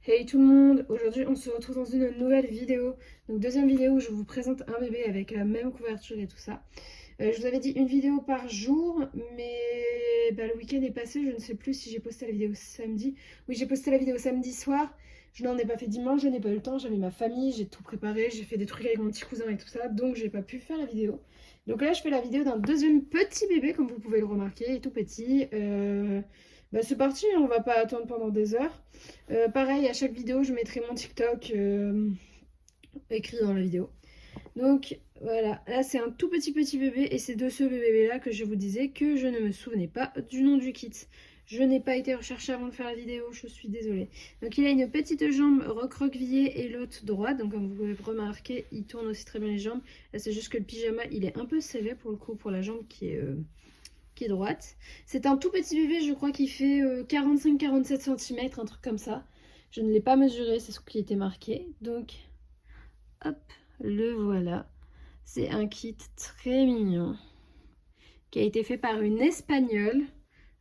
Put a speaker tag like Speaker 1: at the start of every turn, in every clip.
Speaker 1: Hey tout le monde, aujourd'hui on se retrouve dans une nouvelle vidéo. Donc deuxième vidéo où je vous présente un bébé avec la même couverture et tout ça. Je vous avais dit une vidéo par jour, mais le week-end est passé, je ne sais plus si j'ai posté la vidéo samedi. Oui, j'ai posté la vidéo samedi soir, je n'en ai pas fait dimanche, je n'ai pas eu le temps, j'avais ma famille, j'ai tout préparé, j'ai fait des trucs avec mon petit cousin et tout ça, donc j'ai pas pu faire la vidéo. Donc là je fais la vidéo d'un deuxième petit bébé, comme vous pouvez le remarquer, il est tout petit. C'est parti, on va pas attendre pendant des heures. Pareil, à chaque vidéo, je mettrai mon TikTok écrit dans la vidéo. Donc voilà, là c'est un tout petit bébé et c'est de ce bébé là que je vous disais que je ne me souvenais pas du nom du kit. Je n'ai pas été rechercher avant de faire la vidéo, je suis désolée. Donc il a une petite jambe recroquevillée et l'autre droite, donc comme vous pouvez remarquer, il tourne aussi très bien les jambes. Là c'est juste que le pyjama il est un peu serré pour le coup pour la jambe qui est droite. C'est un tout petit bébé, je crois qu'il fait 45-47 cm, un truc comme ça. Je ne l'ai pas mesuré, c'est ce qui était marqué. Donc, hop, le voilà. C'est un kit très mignon qui a été fait par une Espagnole.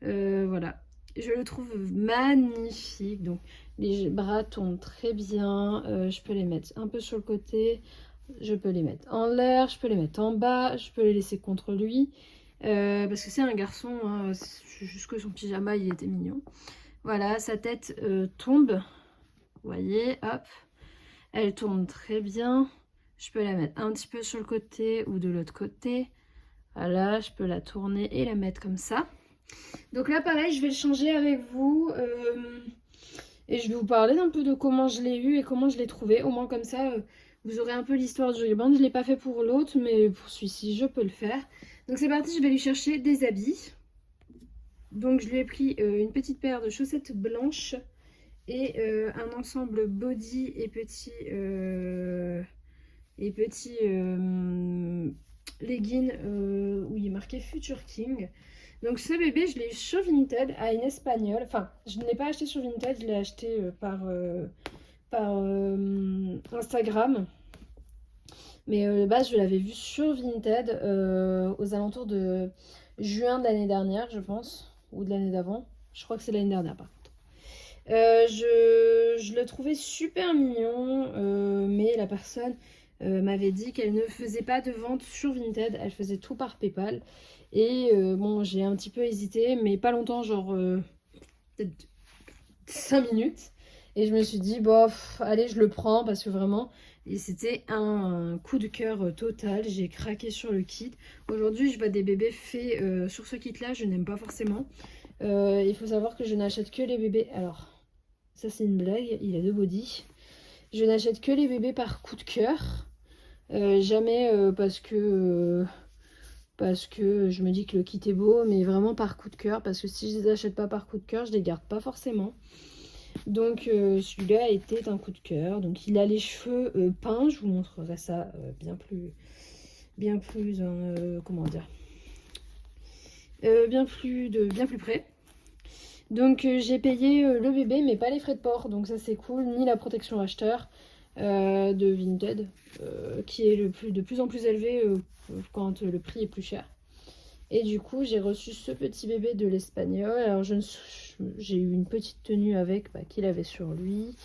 Speaker 1: Voilà, je le trouve magnifique. Donc, les bras tombent très bien. Je peux les mettre un peu sur le côté. Je peux les mettre en l'air, je peux les mettre en bas, je peux les laisser contre lui. Parce que c'est un garçon, hein, juste que son pyjama il était mignon. Voilà, sa tête tombe, vous voyez, hop, elle tourne très bien. Je peux la mettre un petit peu sur le côté ou de l'autre côté. Voilà, je peux la tourner et la mettre comme ça. Donc là, pareil, je vais le changer avec vous. Et je vais vous parler un peu de comment je l'ai eu et comment je l'ai trouvé. Au moins comme ça, vous aurez un peu l'histoire du ruban. Je ne l'ai pas fait pour l'autre, mais pour celui-ci, je peux le faire. Donc c'est parti, je vais lui chercher des habits. Donc je lui ai pris une petite paire de chaussettes blanches et un ensemble body et petit leggings où il est marqué Future King. Donc ce bébé, je l'ai eu sur Vinted à une espagnole. Enfin, je ne l'ai pas acheté sur Vinted, je l'ai acheté par Instagram. Mais de base, je l'avais vu sur Vinted aux alentours de juin de l'année dernière, je pense. Ou de l'année d'avant. Je crois que c'est l'année dernière, par contre. Je le trouvais super mignon, mais la personne m'avait dit qu'elle ne faisait pas de vente sur Vinted, elle faisait tout par PayPal. Et bon, j'ai un petit peu hésité, mais pas longtemps, genre peut-être 5 minutes. Et je me suis dit, bof, allez, je le prends parce que vraiment, et c'était un coup de cœur total. J'ai craqué sur le kit. Aujourd'hui, je vois des bébés faits sur ce kit-là, je n'aime pas forcément. Il faut savoir que je n'achète que les bébés. Alors, ça c'est une blague, il a deux body. Je n'achète que les bébés par coup de cœur. Jamais parce que je me dis que le kit est beau, mais vraiment par coup de cœur. Parce que si je les achète pas par coup de cœur, je les garde pas forcément. Donc celui-là était un coup de cœur. Donc il a les cheveux peints. Je vous montrerai ça comment dire, bien plus près. Donc j'ai payé le bébé mais pas les frais de port, donc ça c'est cool, ni la protection acheteur de Vinted qui est de plus en plus élevé quand le prix est plus cher. Et du coup j'ai reçu ce petit bébé de l'espagnol. Alors j'ai eu une petite tenue avec qu'il avait sur lui,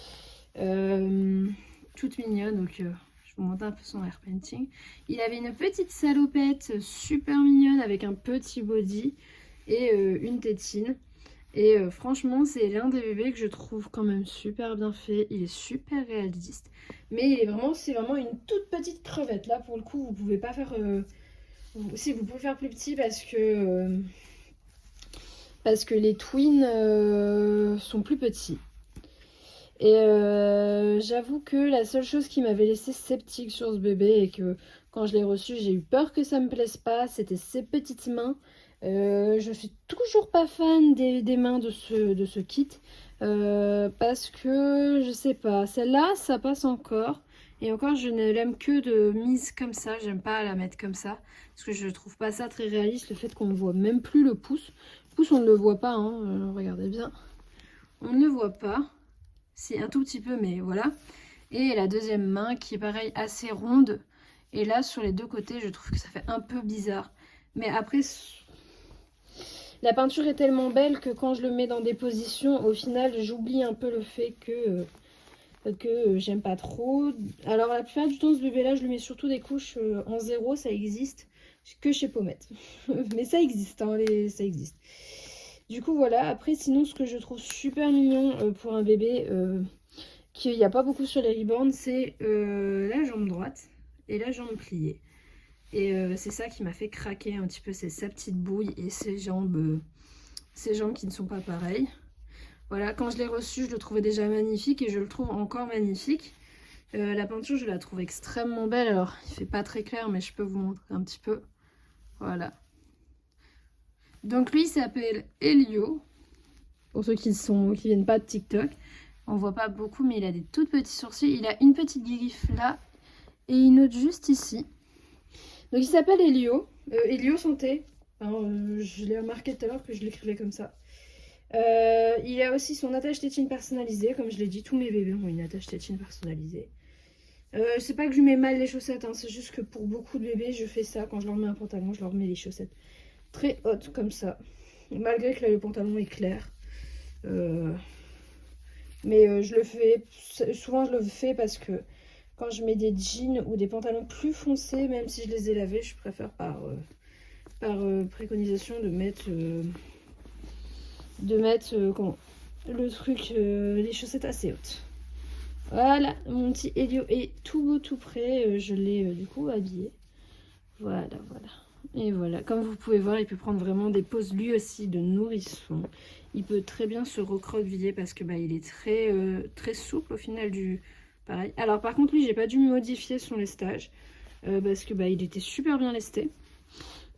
Speaker 1: toute mignonne, donc je vous montre un peu son hair painting. Il avait une petite salopette super mignonne avec un petit body et une tétine. Et franchement, c'est l'un des bébés que je trouve quand même super bien fait. Il est super réaliste. Mais c'est vraiment une toute petite crevette. Là, pour le coup, vous pouvez pas faire... si, vous pouvez faire plus petit parce que les twins sont plus petits. Et j'avoue que la seule chose qui m'avait laissé sceptique sur ce bébé et que quand je l'ai reçu, j'ai eu peur que ça me plaise pas, c'était ses petites mains. Je suis toujours pas fan des mains de ce kit parce que je sais pas, celle-là ça passe encore et encore je ne l'aime que de mise comme ça, j'aime pas la mettre comme ça parce que je trouve pas ça très réaliste, le fait qu'on ne voit même plus le pouce. Le pouce on ne le voit pas, hein, regardez bien, on ne le voit pas, si un tout petit peu mais voilà. Et la deuxième main qui est pareil assez ronde et là sur les deux côtés je trouve que ça fait un peu bizarre, mais après la peinture est tellement belle que quand je le mets dans des positions, au final, j'oublie un peu le fait que que j'aime pas trop. Alors la plupart du temps ce bébé là je lui mets surtout des couches en 0, ça existe que chez Pommette. Mais ça existe, hein, ça existe. Du coup voilà, après sinon ce que je trouve super mignon pour un bébé qu'il n'y a pas beaucoup sur les reborn, c'est la jambe droite et la jambe pliée. Et c'est ça qui m'a fait craquer un petit peu, c'est sa petite bouille et ses jambes qui ne sont pas pareilles. Voilà, quand je l'ai reçu, je le trouvais déjà magnifique et je le trouve encore magnifique. La peinture, je la trouve extrêmement belle. Alors, il fait pas très clair, mais je peux vous montrer un petit peu. Voilà. Donc lui, il s'appelle Elio. Pour ceux qui viennent pas de TikTok. On voit pas beaucoup, mais il a des tout petits sourcils. Il a une petite griffe là et une autre juste ici. Donc il s'appelle Elio. Elio Santé. Je l'ai remarqué tout à l'heure que je l'écrivais comme ça. Il a aussi son attache tétine personnalisée. Comme je l'ai dit, tous mes bébés ont une attache tétine personnalisée. C'est pas que je lui mets mal les chaussettes, hein, c'est juste que pour beaucoup de bébés, je fais ça. Quand je leur mets un pantalon, je leur mets les chaussettes très hautes comme ça. Malgré que là, le pantalon est clair. Mais je le fais, souvent je le fais parce que quand je mets des jeans ou des pantalons plus foncés, même si je les ai lavés, je préfère par préconisation de mettre le truc, les chaussettes assez hautes. Voilà, mon petit Elio est tout beau, tout prêt. Je l'ai du coup habillé. Voilà, voilà. Et voilà, comme vous pouvez voir, il peut prendre vraiment des poses lui aussi de nourrisson. Il peut très bien se recroqueviller parce que il est très souple au final du pareil. Alors par contre lui, j'ai pas dû modifier son lestage parce que il était super bien lesté. Donc,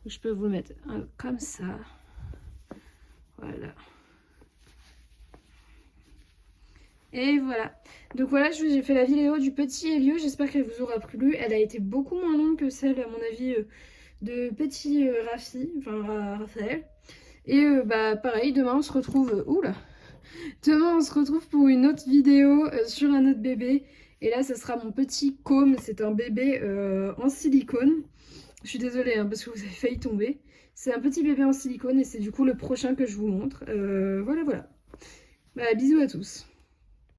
Speaker 1: je peux vous le mettre comme ça. Voilà. Et voilà. Donc voilà, j'ai fait la vidéo du petit Elio. J'espère qu'elle vous aura plu. Elle a été beaucoup moins longue que celle, à mon avis, de petit Rafi, enfin Raphaël. Et pareil, demain on se retrouve. Oula! Demain on se retrouve pour une autre vidéo sur un autre bébé. Et là, ça sera mon petit Côme. C'est un bébé en silicone. Je suis désolée hein, parce que vous avez failli tomber. C'est un petit bébé en silicone et c'est du coup le prochain que je vous montre. Voilà, voilà. Bisous à tous.